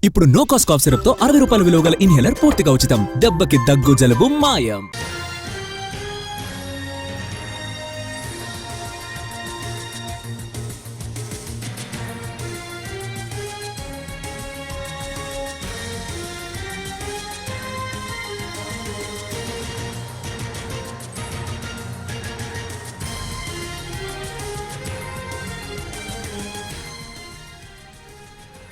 ఇప్పుడు no cost cough syrup తో 60 రూపాయల విలువ గల ఇన్హేలర్ పూర్తిగా ఉచితం. దెబ్బకి దగ్గు జలుబు మాయం.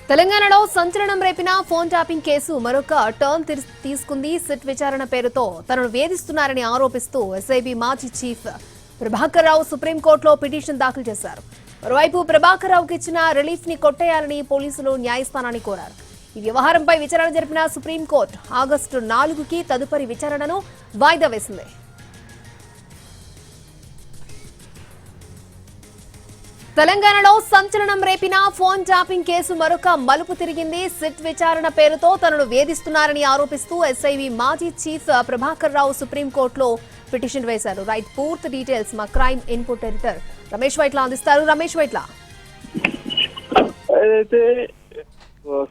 తెలంగాణలో సంచలనం రేపిన ఫోన్ ట్యాపింగ్ కేసు మరొక టర్న్ తీసుకుంది. సిట్ విచారణ పేరుతో తనను వేధిస్తున్నారని ఆరోపిస్తూ ఎస్ఐబి మాజీ చీఫ్ ప్రభాకర్ రావు సుప్రీంకోర్టులో పిటిషన్ దాఖలు చేశారు. మరోవైపు ప్రభాకర్ రావుకి ఇచ్చిన రిలీఫ్ ని కొట్టేయాలని పోలీసులు న్యాయస్థానాన్ని కోరారు. ఈ వ్యవహారంపై విచారణ జరిపిన సుప్రీంకోర్టు ఆగస్టు 4కి తదుపరి విచారణను వాయిదా వేసింది. తెలంగాణలో సంచలనం రేపిన ఫోన్ ట్యాపింగ్ కేసు మరొక మలుపు తిరిగింది. సిట్ విచారణ పేరుతో తనను వేధిస్తున్నారని ఆరోపిస్తూ ఎస్ఐబి మాజీ చీఫ్ ప్రభాకర్ రావు సుప్రీంకోర్టులో పిటిషన్ వేశారు. రైట్, పూర్తి డీటెయిల్స్ మా crime input editor Ramesh Vaitla అందిస్తారు. రమేష్ వైట్ల, ఏదైతే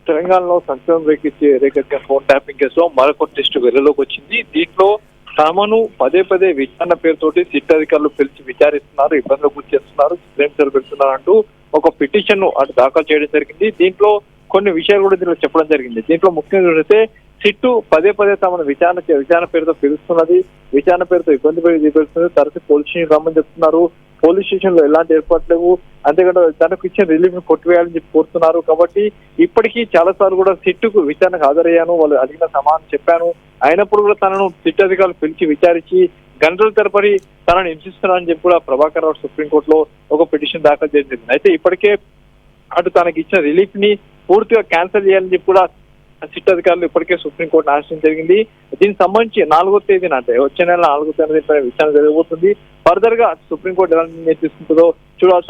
తెలంగాణలో సంచలనం రేకెత్తిన ఫోన్ ట్యాపింగ్ కేసులో మరొక టెస్ట్ వెలుగులోకి వచ్చింది. దీంట్లో తమను పదే పదే విచారణ పేరుతోటి సిట్ అధికారులు పిలిచి విచారిస్తున్నారు, ఇబ్బందులు గురి చేస్తున్నారు, శ్రేణులు పెడుతున్నారు అంటూ ఒక పిటిషన్ ను అటు దాఖలు చేయడం జరిగింది. దీంట్లో కొన్ని విషయాలు కూడా దీంట్లో చెప్పడం జరిగింది. దీంట్లో ముఖ్యంగా చూస్తే సిట్టు పదే పదే తమను విచారణ పేరుతో పిలుస్తున్నది, విచారణ పేరుతో ఇబ్బంది పెడుతుంది, తరచు పోలీస్ స్టేషన్ రమ్మని చెప్తున్నారు, పోలీస్ స్టేషన్ లో ఎలాంటి ఏర్పాట్లు లేవు, అంతేకాదు తనకు ఇచ్చిన రిలీఫ్ ను కొట్టివేయాలని చెప్పి కోరుతున్నారు. కాబట్టి ఇప్పటికీ చాలా సార్లు కూడా సిట్టుకు విచారణకు హాజరయ్యాను, వాళ్ళు అడిగిన సమాధానం చెప్పాను, అయినప్పుడు కూడా తనను సిట్ అధికారులు పిలిచి విచారించి గంటల తరబడి తనను హింసిస్తున్నారని చెప్పి కూడా ప్రభాకర్ రావు సుప్రీంకోర్టులో ఒక పిటిషన్ దాఖలు చేసింది. అయితే ఇప్పటికే అటు తనకి ఇచ్చిన రిలీఫ్ ని పూర్తిగా క్యాన్సిల్ చేయాలని చెప్పి కూడా సిట్ అధికారులు ఇప్పటికే సుప్రీంకోర్టు ఆశ్రయించడం జరిగింది. దీనికి సంబంధించి 4వ తేదీన అంటే వచ్చే నెల 4వ తేదీ విచారణ జరగబోతుంది. ఫర్దర్ గా సుప్రీంకోర్టు ఎలా నిర్ణయం తీసుకుంటుందో చూడాల్సిన